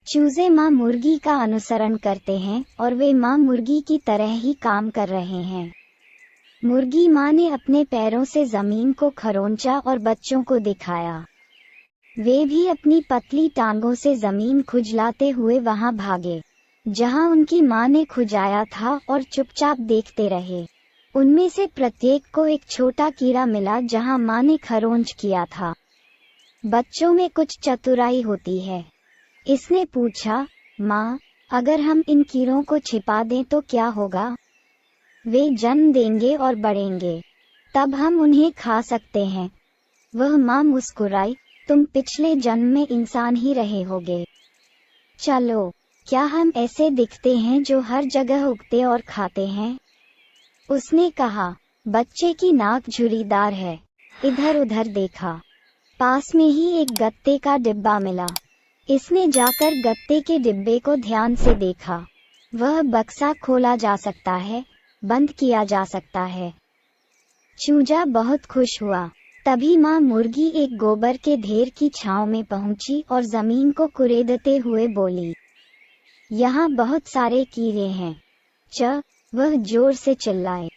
चूजे माँ मुर्गी का अनुसरण करते हैं और वे माँ मुर्गी की तरह ही काम कर रहे हैं। मुर्गी माँ ने अपने पैरों से जमीन को खरोंचा और बच्चों को दिखाया। वे भी अपनी पतली टांगों से जमीन खुजलाते हुए वहां भागे जहां उनकी माँ ने खुजाया था और चुपचाप देखते रहे। उनमें से प्रत्येक को एक छोटा कीड़ा मिला जहां माँ ने खरोंच किया था। बच्चों में कुछ चतुराई होती है। इसने पूछा, माँ, अगर हम इन कीड़ों को छिपा दें तो क्या होगा? वे जन्म देंगे और बढ़ेंगे, तब हम उन्हें खा सकते हैं। वह माँ मुस्कुराई, तुम पिछले जन्म में इंसान ही रहे होगे। चलो, क्या हम ऐसे दिखते हैं जो हर जगह उगते और खाते हैं? उसने कहा। बच्चे की नाक झुर्रीदार है। इधर उधर देखा। पास में ही एक गत्ते का डिब्बा मिला। इसने जाकर गत्ते के डिब्बे को ध्यान से देखा। वह बक्सा खोला जा सकता है, बंद किया जा सकता है। चूजा बहुत खुश हुआ। तभी माँ मुर्गी एक गोबर के ढेर की छांव में पहुंची और जमीन को कुरेदते हुए बोली, यहाँ बहुत सारे कीड़े हैं। वह जोर से चिल्लाए।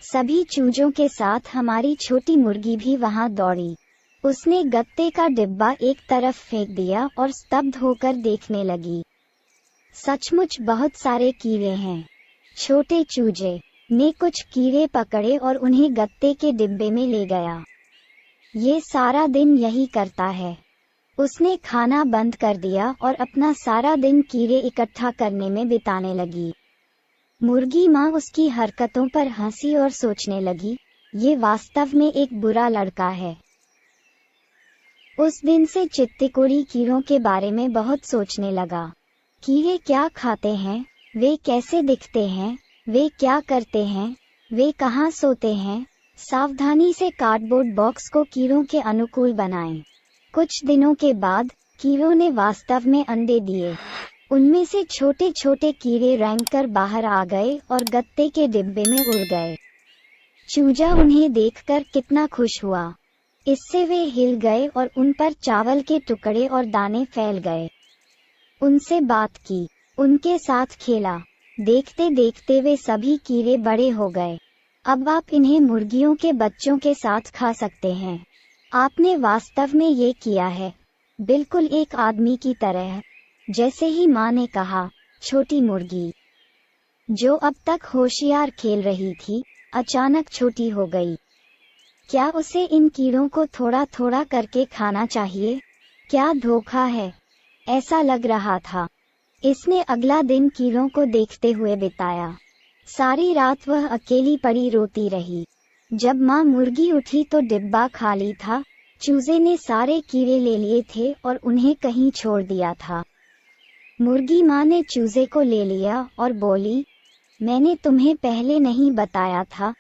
सभी चूजों के साथ हमारी छोटी मुर्गी भी वहां दौड़ी। उसने गत्ते का डिब्बा एक तरफ फेंक दिया और स्तब्ध होकर देखने लगी। सचमुच बहुत सारे कीड़े हैं। छोटे चूजे ने कुछ कीड़े पकड़े और उन्हें गत्ते के डिब्बे में ले गया। ये सारा दिन यही करता है। उसने खाना बंद कर दिया और अपना सारा दिन कीड़े इकट्ठा करने में बिताने लगी। मुर्गी माँ उसकी हरकतों पर हंसी और सोचने लगी, ये वास्तव में एक बुरा लड़का है। उस दिन से चित्तीकुड़ी कीड़ों के बारे में बहुत सोचने लगा। कीड़े क्या खाते हैं, वे कैसे दिखते हैं, वे क्या करते हैं, वे कहाँ सोते हैं। सावधानी से कार्डबोर्ड बॉक्स को कीड़ों के अनुकूल बनाएं। कुछ दिनों के बाद कीड़ों ने वास्तव में अंडे दिए। उनमें से छोटे छोटे कीड़े रेंगकर बाहर आ गए और गत्ते के डिब्बे में उड़ गए। चूजा उन्हें देखकर कितना खुश हुआ। इससे वे हिल गए और उन पर चावल के टुकड़े और दाने फैल गए। उनसे बात की, उनके साथ खेला। देखते देखते वे सभी कीड़े बड़े हो गए। अब आप इन्हें मुर्गियों के बच्चों के साथ खा सकते हैं। आपने वास्तव में ये किया है, बिल्कुल एक आदमी की तरह। जैसे ही माँ ने कहा, छोटी मुर्गी, जो अब तक होशियार खेल रही थी, अचानक छोटी हो गई। क्या उसे इन कीड़ों को थोड़ा थोड़ा करके खाना चाहिए? क्या धोखा है? ऐसा लग रहा था। इसने अगला दिन कीड़ों को देखते हुए बिताया। सारी रात वह अकेली पड़ी रोती रही। जब माँ मुर्गी उठी तो डिब्बा खाली था। चूजे ने सारे कीड़े ले लिए थे और उन्हें कहीं छोड़ दिया था। मुर्गी माँ ने चूजे को ले लिया और बोली, मैंने तुम्हें पहले नहीं बताया था,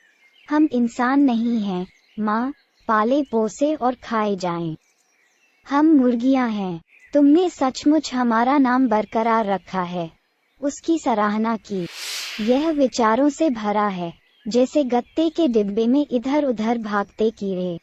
हम इंसान नहीं हैं माँ, पाले पोसे और खाए जाएं। हम मुर्गियाँ हैं। तुमने सचमुच हमारा नाम बरकरार रखा है। उसकी सराहना की। यह विचारों से भरा है, जैसे गत्ते के डिब्बे में इधर उधर भागते कीड़े।